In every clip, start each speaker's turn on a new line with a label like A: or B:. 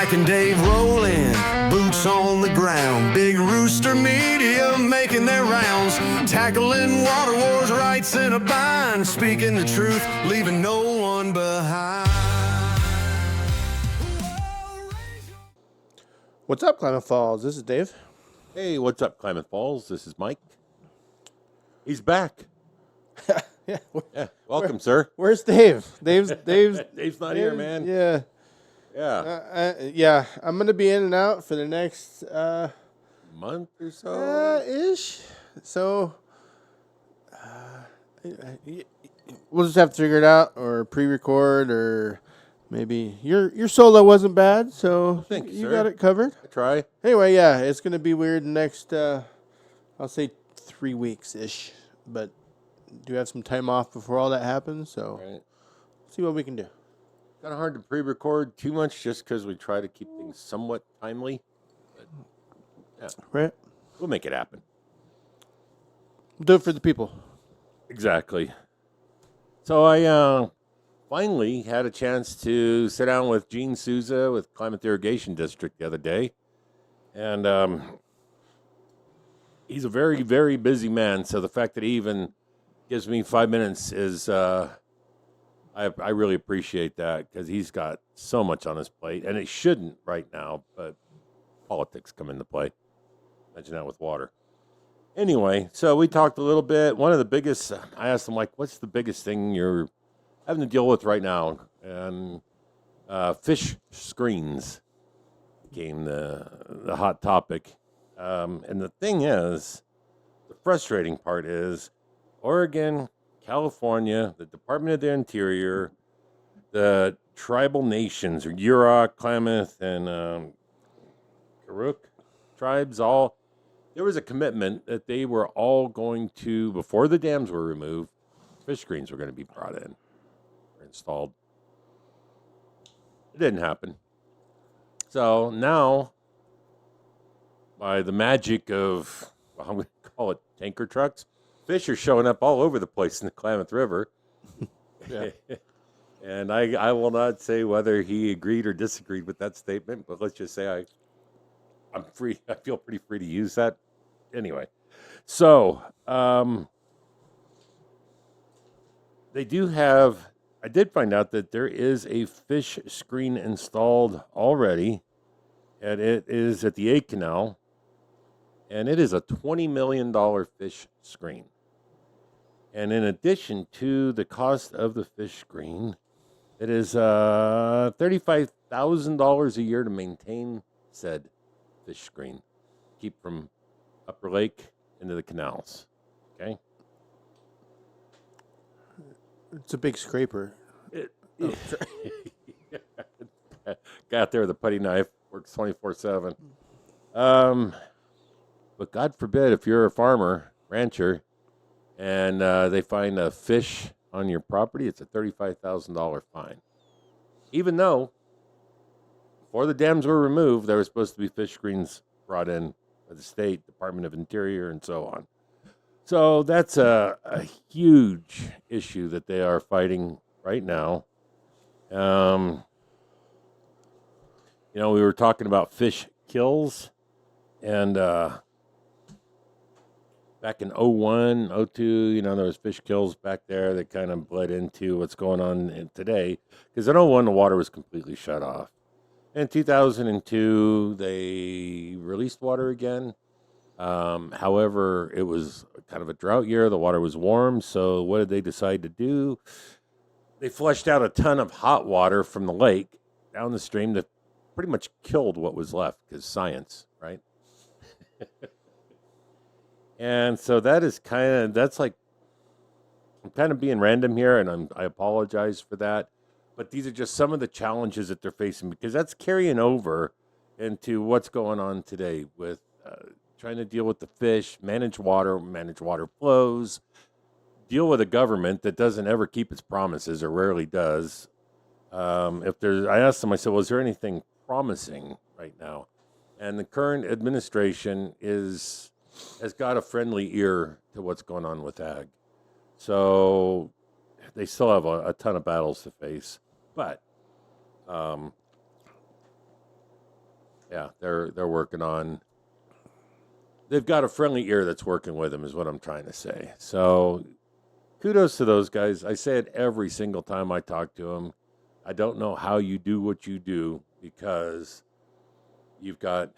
A: Jack and Dave rolling, boots on the ground. Big Rooster Media making their rounds. Tackling water wars, rights in a bind. Speaking the truth, leaving no one behind.
B: What's up, Klamath Falls? This is Dave.
C: Hey, what's up, Klamath Falls? This is Mike. He's back.
B: Yeah.
C: Welcome, sir.
B: Where's Dave? Dave's
C: not here, man.
B: Yeah.
C: Yeah.
B: I'm gonna be in and out for the next
C: Month or so?
B: ish. So we'll just have to figure it out, or pre-record, or maybe your solo wasn't bad, so
C: Thank you,
B: you
C: sir.
B: got it covered.
C: I try.
B: Anyway, yeah, it's gonna be weird next. I'll say 3 weeks ish, but do have some time off before all that happens. So
C: Right.
B: see what we can do.
C: Kind of hard to pre-record too much just because we try to keep things somewhat timely. But, yeah,
B: Right.
C: we'll make it happen.
B: Do it for the people.
C: Exactly. So I finally had a chance to sit down with Gene Souza with Klamath Irrigation District the other day. And he's a very, very busy man. So the fact that he even gives me 5 minutes is, I really appreciate that, because he's got so much on his plate. And it shouldn't right now, but politics come into play. Imagine that with water. Anyway, so we talked a little bit. One of the biggest, I asked him, like, what's the biggest thing you're having to deal with right now? And fish screens became the hot topic. And the thing is, the frustrating part is, Oregon, California, the Department of the Interior, the tribal nations, or Yurok, Klamath, and Karuk tribes, there was a commitment that they were all going to, before the dams were removed, fish screens were going to be brought in or installed. It didn't happen. So now, by the magic of, well, I'm going to call it tanker trucks, fish are showing up all over the place in the Klamath River.
B: Yeah.
C: And I will not say whether he agreed or disagreed with that statement, but let's just say I'm free. I feel pretty free to use that. Anyway, so they do have, I did find out that there is a fish screen installed already, and it is at the A Canal, and it is a $20 million fish screen. And in addition to the cost of the fish screen, it is $35,000 a year to maintain said fish screen. Keep from Upper Lake into the canals. Okay?
B: It's a big scraper.
C: Guy out there with a putty knife, works 24/7. But God forbid if you're a farmer, rancher, and they find a fish on your property, it's a $35,000 fine. Even though, before the dams were removed, there were supposed to be fish screens brought in by the state, Department of Interior, and so on. So that's a huge issue that they are fighting right now. We were talking about fish kills, and back in 01, 02, there was fish kills back there that kind of bled into what's going on today. Because in 01, the water was completely shut off. In 2002, they released water again. However, it was kind of a drought year. The water was warm. So what did they decide to do? They flushed out a ton of hot water from the lake down the stream that pretty much killed what was left, because science, right? And so that's like, I'm kind of being random here, and I apologize for that. But these are just some of the challenges that they're facing, because that's carrying over into what's going on today with trying to deal with the fish, manage water flows, deal with a government that doesn't ever keep its promises, or rarely does. I asked them, I said, well, is there anything promising right now? And the current administration has got a friendly ear to what's going on with ag. So they still have a ton of battles to face. But Yeah, they're working on. They've got a friendly ear that's working with them, is what I'm trying to say. So, kudos to those guys. I say it every single time I talk to them. I don't know how you do what you do because you've got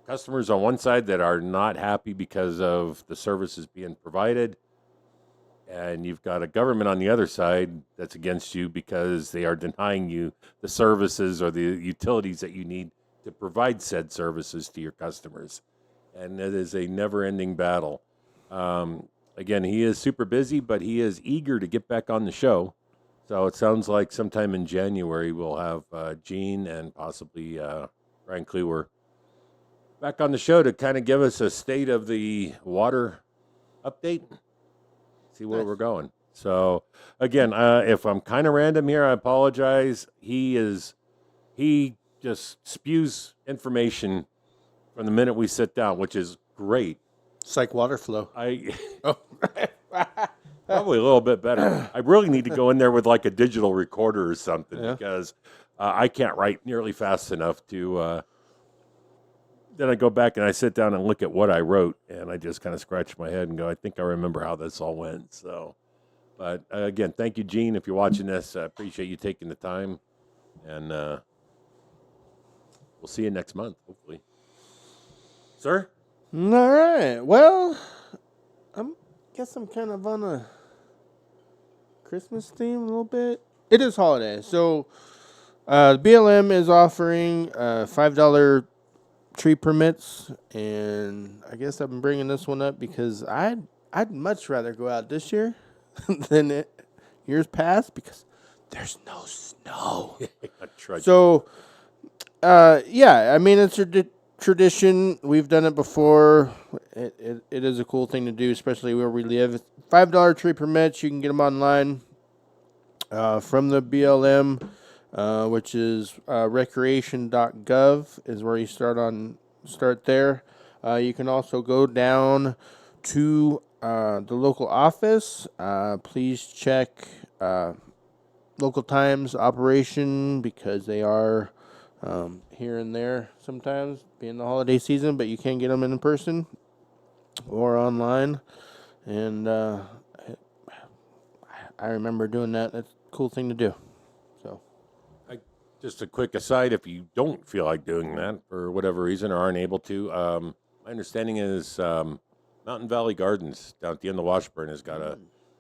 C: customers on one side that are not happy because of the services being provided, and you've got a government on the other side that's against you because they are denying you the services or the utilities that you need to provide said services to your customers. And it is a never-ending battle. Again, he is super busy, but he is eager to get back on the show. So it sounds like sometime in January we'll have Gene and possibly Ryan Kluwer back on the show to kind of give us a state of the water update, see where we're going. So again, if I'm kind of random here, I apologize. He just spews information from the minute we sit down, which is great.
B: It's like water flow.
C: Probably a little bit better. I really need to go in there with like a digital recorder or something because I can't write nearly fast enough to. Then I go back and I sit down and look at what I wrote, and I just kind of scratch my head and go, I think I remember how this all went. So, but again, thank you, Gene, if you're watching this. I appreciate you taking the time, and we'll see you next month, hopefully. Sir?
B: All right. Well, guess I'm kind of on a Christmas theme a little bit. It is holiday, so BLM is offering $5 tree permits, and I guess I've been bringing this one up because I'd much rather go out this year than years past because there's no snow. So, yeah, I mean, it's a tradition. We've done it before. It is a cool thing to do, especially where we live. $5 tree permits, you can get them online from the BLM. Which is recreation.gov is where you start there. You can also go down to the local office. Please check local times operation because they are here and there sometimes being the holiday season, but you can get them in person or online. And I remember doing that. That's a cool thing to do.
C: Just a quick aside, if you don't feel like doing that for whatever reason or aren't able to, my understanding is Mountain Valley Gardens down at the end of Washburn has got a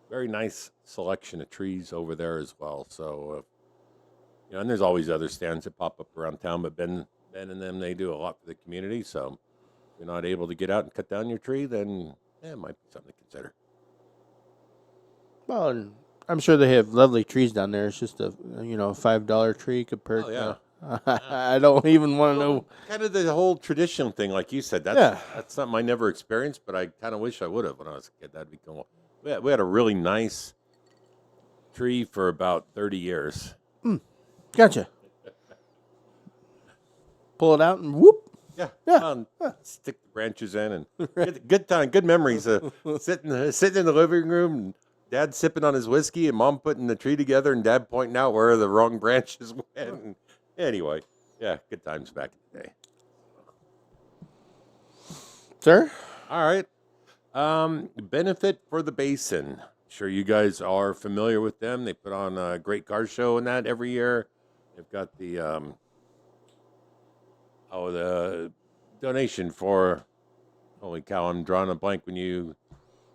C: very nice selection of trees over there as well. So, and there's always other stands that pop up around town, but Ben and them, they do a lot for the community. So if you're not able to get out and cut down your tree, then it might be something to consider.
B: Well, I'm sure they have lovely trees down there. It's just a $5 tree compared to. I don't even want to know.
C: Kind of the whole traditional thing, like you said. That's something I never experienced, but I kind of wish I would have when I was a kid. That'd be cool. We had a really nice tree for about 30 years.
B: Gotcha. Pull it out and whoop.
C: Yeah. Stick the branches in and good time, good memories. Sitting in the living room and Dad sipping on his whiskey and Mom putting the tree together and Dad pointing out where the wrong branches went. And anyway, yeah, good times back in the day.
B: Sir?
C: All right. Benefit for the Basin. Sure you guys are familiar with them. They put on a great car show and that every year. They've got the the donation for, holy cow, I'm drawing a blank when you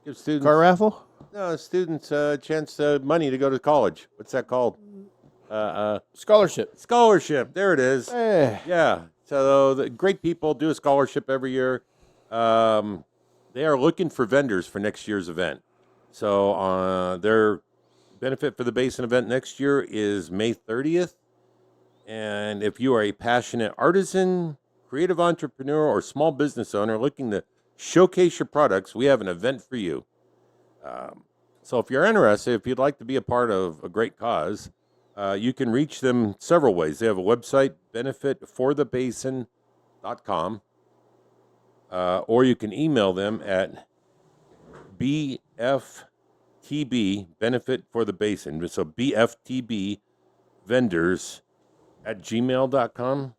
C: give students.
B: Car raffle?
C: No, students a chance money to go to college. What's that called?
B: Scholarship.
C: Scholarship. There it is.
B: Hey.
C: Yeah. So the great people do a scholarship every year. They are looking for vendors for next year's event. So their benefit for the Basin event next year is May 30th. And if you are a passionate artisan, creative entrepreneur, or small business owner looking to showcase your products, we have an event for you. So if you're interested, if you'd like to be a part of a great cause, you can reach them several ways. They have a website, benefitforthebasin.com, or you can email them at BFTB, Benefit for the Basin. So BFTB vendors at gmail.com.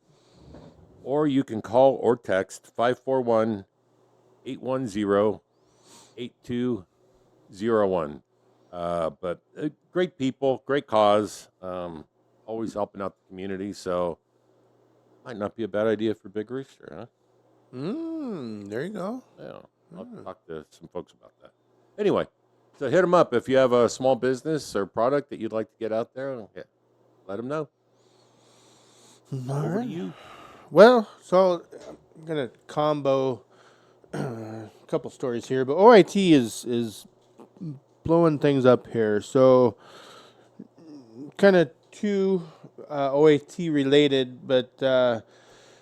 C: or you can call or text 541-810-8201. But great people, great cause, always helping out the community. So might not be a bad idea for Big Rooster, huh?
B: There you go.
C: Yeah, I'll talk to some folks about that. Anyway, so hit them up if you have a small business or product that you'd like to get out there. Yeah, let them know. Over to you.
B: Well, so I'm gonna combo a couple stories here, but OIT is blowing things up here. So kind of two OIT related, but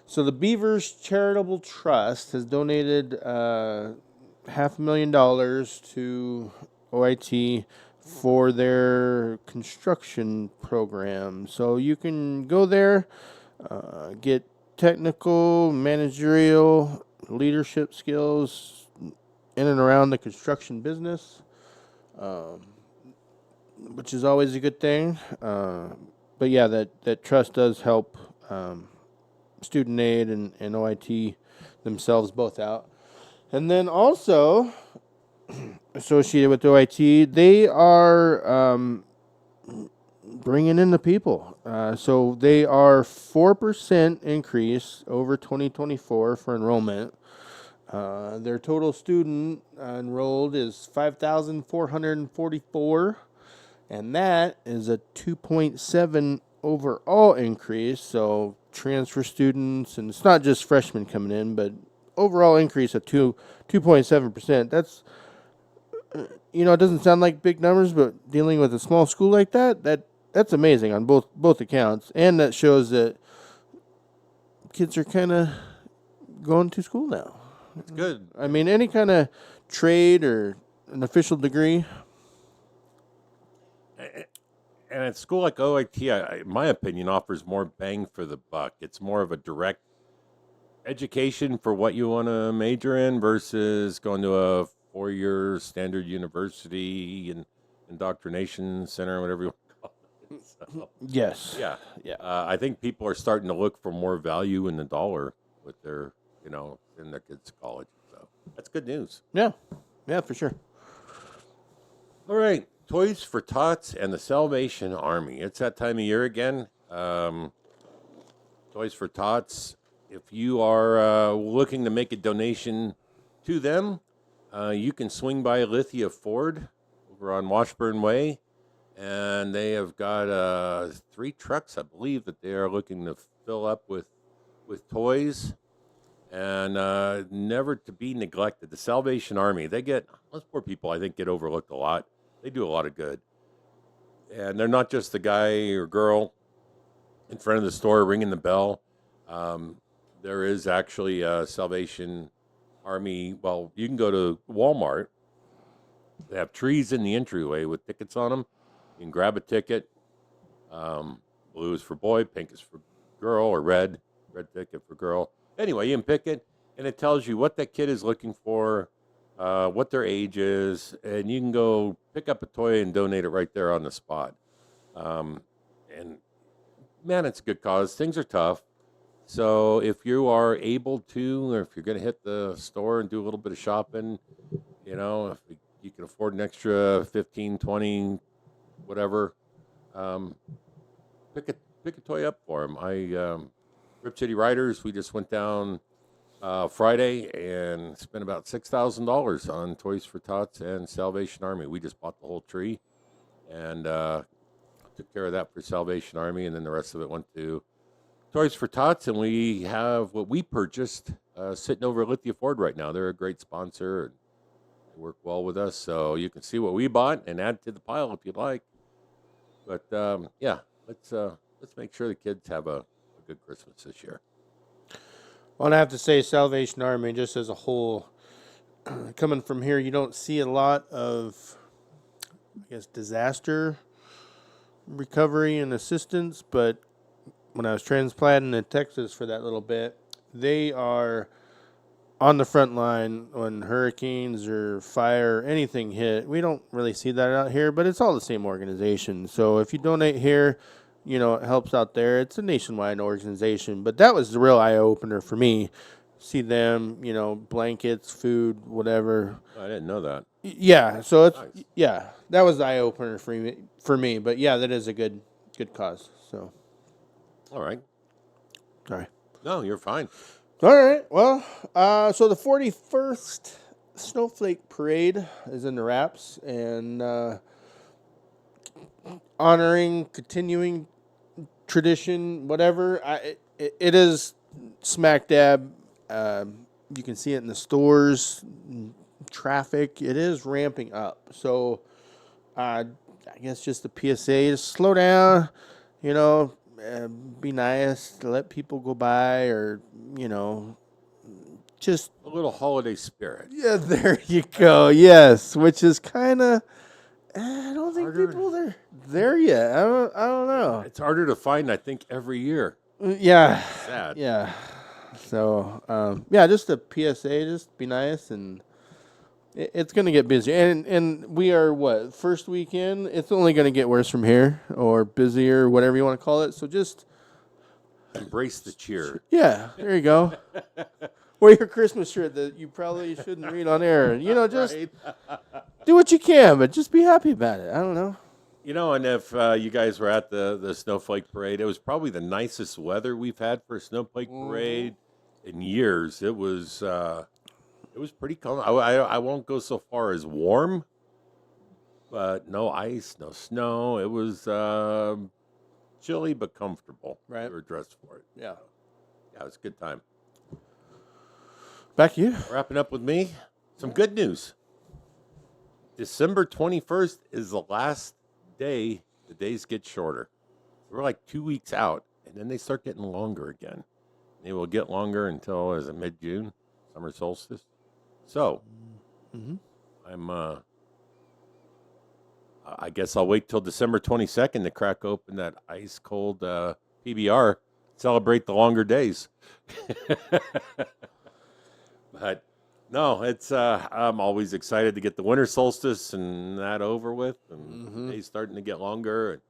B: so the Beavers Charitable Trust has donated $500,000 to OIT for their construction program. So you can go there, get technical, managerial, leadership skills in and around the construction business, which is always a good thing. But yeah, that trust does help student aid and OIT themselves both out. And then also associated with OIT, they are bringing in the people. So they are 4% increase over 2024 for enrollment. Their total student enrolled is 5,444, and that is a 2.7 overall increase. So transfer students, and it's not just freshmen coming in, but overall increase of 2.7%. That's it doesn't sound like big numbers, but dealing with a small school like that's amazing on both accounts, and that shows that kids are kind of going to school now.
C: It's good.
B: I mean, any kind of trade or an official degree.
C: And at school like OIT, in my opinion, offers more bang for the buck. It's more of a direct education for what you want to major in versus going to a 4-year standard university and indoctrination center, whatever you want to call it. So,
B: Yes.
C: yeah.
B: Yeah.
C: I think people are starting to look for more value in the dollar with their, in their kids' college. So that's good news.
B: Yeah. Yeah, for sure.
C: All right. Toys for Tots and the Salvation Army. It's that time of year again. Toys for Tots. If you are looking to make a donation to them, you can swing by Lithia Ford over on Washburn Way, and they have got 3 trucks, I believe, that they are looking to fill up with toys, and never to be neglected. The Salvation Army. Those poor people, I think, get overlooked a lot. They do a lot of good, and they're not just the guy or girl in front of the store ringing the bell. There is actually a Salvation Army. Well, you can go to Walmart. They have trees in the entryway with tickets on them. You can grab a ticket. Blue is for boy, pink is for girl, or red ticket for girl. Anyway, you can pick it, and it tells you what that kid is looking for, what their age is, and you can go pick up a toy and donate it right there on the spot. And man, it's a good cause. Things are tough. So if you are able to, or if you're going to hit the store and do a little bit of shopping, if you can afford an extra 15, 20, whatever, pick a toy up for them. Rip City Riders, we just went down Friday and spent about $6,000 on Toys for Tots and Salvation Army. We just bought the whole tree and took care of that for Salvation Army, and then the rest of it went to Toys for Tots, and we have what we purchased sitting over at Lithia Ford right now. They're a great sponsor and they work well with us, so you can see what we bought and add to the pile if you'd like. But yeah, let's make sure the kids have a good Christmas this year.
B: Well, I have to say, Salvation Army, just as a whole, coming from here, you don't see a lot of, disaster recovery and assistance. But when I was transplanting in Texas for that little bit, they are on the front line when hurricanes or fire, anything hit. We don't really see that out here, but it's all the same organization. So if you donate here, it helps out there. It's a nationwide organization, but that was the real eye opener for me. See them, blankets, food, whatever.
C: I didn't know that.
B: Yeah, so it's
C: Nice.
B: that was the eye opener for me. For me, but yeah, that is a good cause. So,
C: All right.
B: sorry.
C: No, you're fine.
B: All right. Well, so the 41st Snowflake Parade is in the wraps, and honoring, continuing tradition, whatever. It is smack dab. You can see it in the stores, traffic. It is ramping up. So, I guess just the PSA to slow down. Be nice to let people go by, or just
C: A little holiday spirit.
B: yeah. There you go. Yes, which is kind of. I don't think
C: Harder.
B: people are there yet. I don't know.
C: It's harder to find, I think, every year.
B: Yeah.
C: Sad.
B: Yeah. So, just a PSA, just be nice, and it's going to get busy. And we are, first weekend? It's only going to get worse from here, or busier, whatever you want to call it. So just,
C: Embrace the cheer.
B: yeah, there you go. Wear your Christmas shirt that you probably shouldn't read on air. Just
C: Right?
B: do what you can, but just be happy about it. I don't know.
C: And if you guys were at the Snowflake Parade, it was probably the nicest weather we've had for a Snowflake Parade in years. It was pretty cold. I won't go so far as warm, but no ice, no snow. It was chilly but comfortable.
B: Right.
C: We were dressed for it.
B: Yeah.
C: Yeah, it was a good time.
B: Back to you.
C: Wrapping up with me, some good news. December 21st is the last day. The days get shorter. We're like 2 weeks out, and then they start getting longer again. They will get longer until, is it mid-June, summer solstice? So, I guess I'll wait till December 22nd to crack open that ice cold PBR, celebrate the longer days. But no, it's I'm always excited to get the winter solstice and that over with, and the days starting to get longer.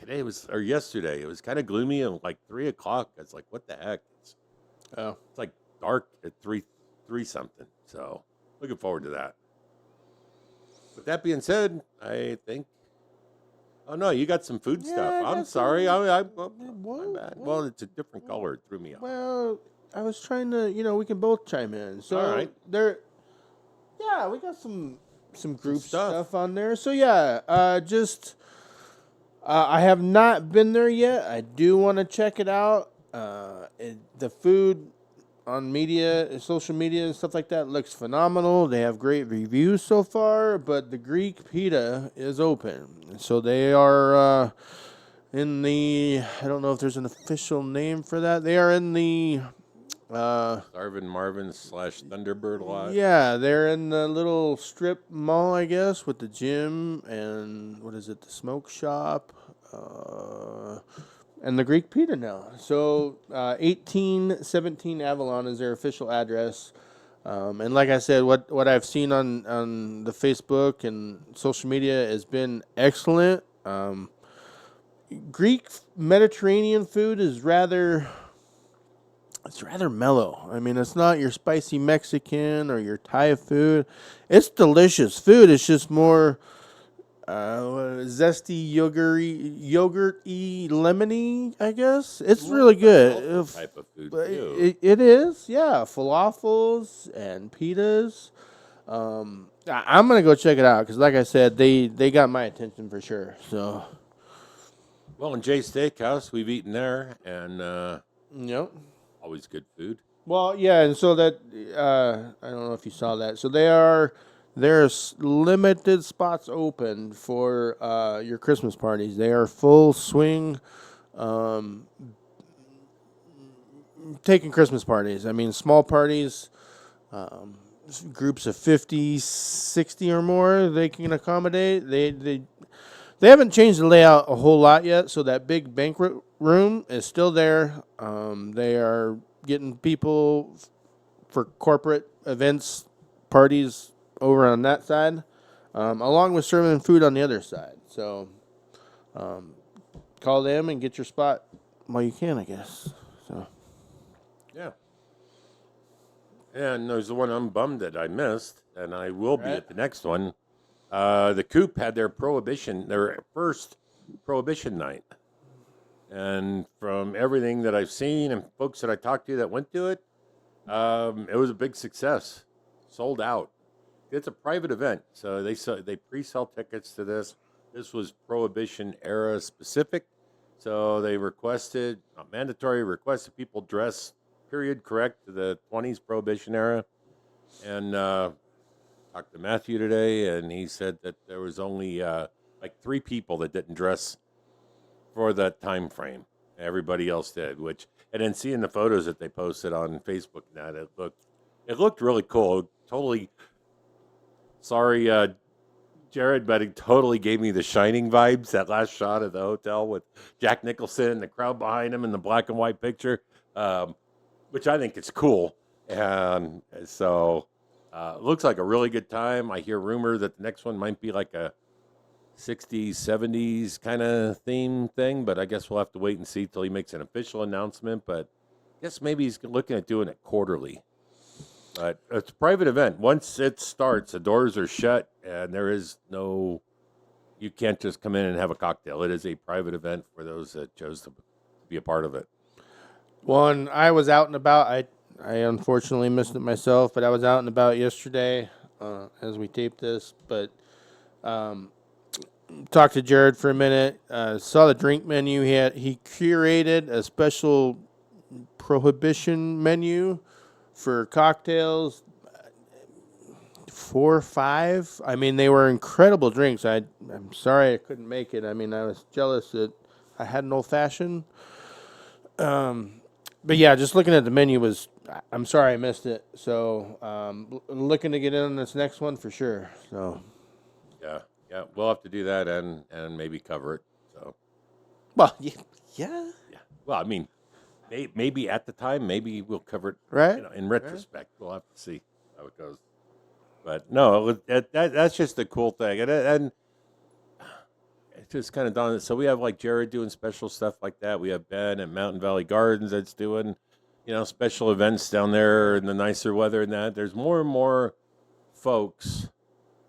C: And yesterday, it was kind of gloomy and like 3:00. It's like, what the heck? It's like dark at three something. So looking forward to that. With that being said, I think. Oh no, you got some food
B: Yeah,
C: stuff.
B: I
C: I'm
B: got
C: sorry. My
B: What?
C: bad. Well, it's a different color. It threw me off.
B: Well, I was trying to, we can both chime in. So
C: All right.
B: we got some group
C: stuff.
B: stuff on there. So yeah, I have not been there yet. I do want to check it out. The food on social media and stuff like that looks phenomenal. They have great reviews so far, but the Greek pita is open. So they are in the, I don't know if there's an official name for that. They are in the
C: Darvin Marvin / Thunderbird lot.
B: yeah, they're in the little strip mall, I guess, with the gym and the smoke shop, and the Greek pita now. So 1817 Avalon is their official address. And like I said, what I've seen on the Facebook and social media has been excellent. Greek Mediterranean food is rather mellow. I mean, it's not your spicy Mexican or your Thai food. It's delicious food. It's just more zesty, yogurt-y, lemony, I guess. It's really good.
C: Type of food
B: But
C: too.
B: it is, yeah. Falafels and pitas. I'm gonna go check it out because, like I said, they got my attention for sure. So,
C: Well, in Jay's Steakhouse, we've eaten there, and
B: yep.
C: always good food.
B: Well, yeah, and so that I don't know if you saw that. So there's limited spots open for your Christmas parties. They are full swing, taking Christmas parties. I mean, small parties, groups of 50, 60 or more. They can accommodate. They haven't changed the layout a whole lot yet. So that big banquet room is still there. They are getting people for corporate events, parties over on that side, along with serving food on the other side. So call them and get your spot while you can, I guess. So
C: Yeah. And there's the one I'm bummed that I missed, and I will be at the next one. The Coop had their first Prohibition night. And from everything that I've seen and folks that I talked to that went to it, it was a big success. Sold out. It's a private event, so they pre-sell tickets to this. This was Prohibition era specific, so they requested, not mandatory, requested people dress period correct to the 20s Prohibition era. And talked to Matthew today, and he said that there was only like 3 people that didn't dress for that time frame. Everybody else did, and then seeing the photos that they posted on Facebook, it looked really cool. Totally, sorry, Jared, but it totally gave me the Shining vibes. That last shot of the hotel with Jack Nicholson and the crowd behind him in the black and white picture, which I think is cool. And so, it looks like a really good time. I hear rumor that the next one might be like a 60s, 70s kind of theme thing, but I guess we'll have to wait and see till he makes an official announcement. But I guess maybe he's looking at doing it quarterly. But it's a private event. Once it starts, the doors are shut, and you can't just come in and have a cocktail. It is a private event for those that chose to be a part of it.
B: Well, and I was out and about. I unfortunately missed it myself, but I was out and about yesterday as we taped this. But talked to Jared for a minute. Saw the drink menu. He curated a special Prohibition menu for cocktails. 4 or 5. I mean, they were incredible drinks. I'm sorry I couldn't make it. I mean, I was jealous that I had an old fashioned. But yeah, just looking at the menu I'm sorry I missed it. So looking to get in on this next one for sure. So
C: yeah, we'll have to do that and maybe cover it. So,
B: well, yeah.
C: Well, I mean, maybe at the time, maybe we'll cover it.
B: Right.
C: In retrospect, we'll have to see how it goes. But no, that's just the cool thing, and it's just kind of done. So we have like Jared doing special stuff like that. We have Ben at Mountain Valley Gardens that's doing, special events down there in the nicer weather and that. There's more and more folks.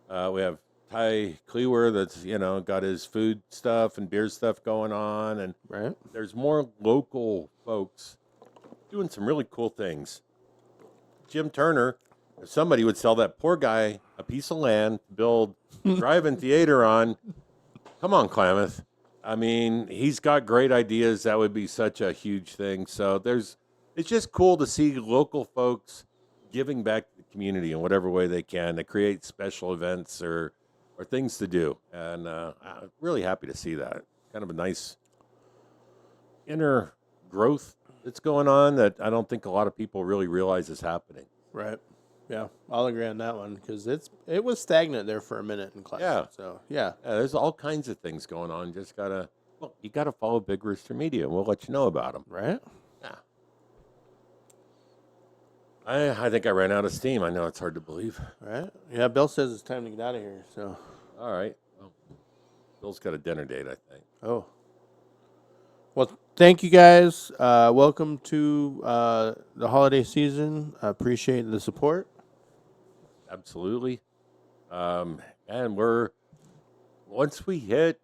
C: We have Ty Klewer that's, got his food stuff and beer stuff going on. And
B: right.
C: There's more local folks doing some really cool things. Jim Turner, if somebody would sell that poor guy a piece of land to build drive-in theater on, come on, Klamath. I mean, he's got great ideas. That would be such a huge thing. So it's just cool to see local folks giving back to the community in whatever way they can to create special events or things to do. And I'm really happy to see that. Kind of a nice inner growth that's going on that I don't think a lot of people really realize is happening.
B: Right. Yeah, I'll agree on that one because it was stagnant there for a minute in class.
C: Yeah.
B: So yeah,
C: there's all kinds of things going on. Just you gotta follow Big Rooster Media, and we'll let you know about them.
B: Right.
C: Yeah. I think I ran out of steam. I know it's hard to believe.
B: Right. Yeah. Bill says it's time to get out of here. So.
C: All right. Well, Bill's got a dinner date, I think.
B: Oh. Well, thank you guys. Welcome to the holiday season. I appreciate the support.
C: Absolutely. And once we hit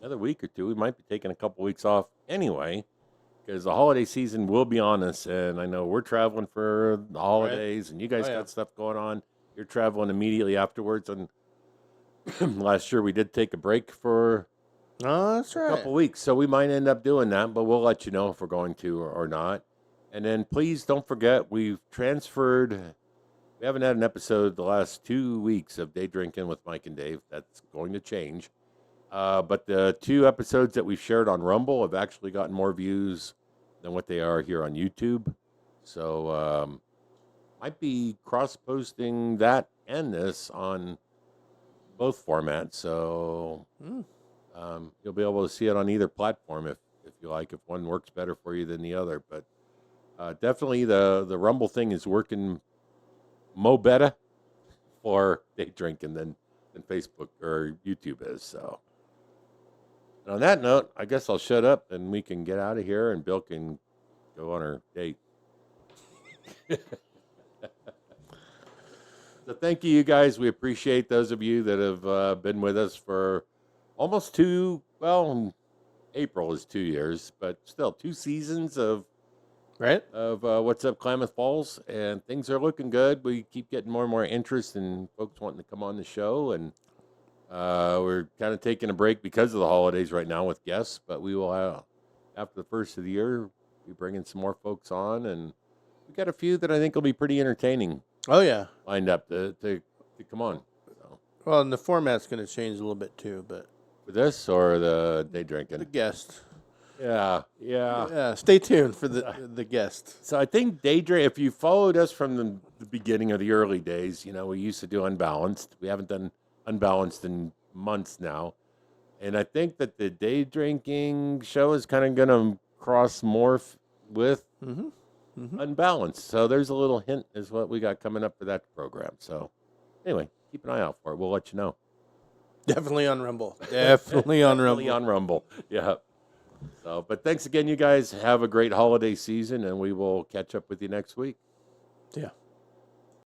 C: another week or two, we might be taking a couple weeks off anyway, because the holiday season will be on us. And I know we're traveling for the holidays, right. And you guys got stuff going on. You're traveling immediately afterwards. And last year we did take a break for
B: that's right.
C: a couple weeks. So we might end up doing that, but we'll let you know if we're going to or not. And then please don't forget, we've transferred. We haven't had an episode the last 2 weeks of Day Drinking with Mike and Dave. That's going to change. But the 2 episodes that we've shared on Rumble have actually gotten more views than what they are here on YouTube. So might be cross-posting that and this on both formats. So you'll be able to see it on either platform if you like, if one works better for you than the other. But definitely the Rumble thing is working mo better for Day Drinking than Facebook or YouTube is. So And on that note, I guess I'll shut up and we can get out of here and Bill can go on her date. So thank you guys. We appreciate those of you that have been with us for almost April is 2 years, but still 2 seasons of What's Up Klamath Falls, and things are looking good. We keep getting more and more interest in folks wanting to come on the show, and we're kind of taking a break because of the holidays right now with guests, but we will have, after the first of the year, be bringing some more folks on, and we got a few that I think will be pretty entertaining.
B: Oh, yeah.
C: Lined up to come on. So.
B: Well, and the format's going to change a little bit, too, but...
C: For this or the day drinking?
B: The guest.
C: Yeah.
B: Stay tuned for the guest.
C: So I think day drink, if you followed us from the beginning of the early days, we used to do Unbalanced. We haven't done Unbalanced in months now. And I think that the day drinking show is kind of going to cross morph with Unbalanced. So there's a little hint is what we got coming up for that program. So anyway, keep an eye out for it. We'll let you know.
B: Definitely on Rumble. Definitely on Rumble.
C: Definitely on Rumble. Yeah. So, but thanks again, you guys. Have a great holiday season, and we will catch up with you next week.
B: Yeah.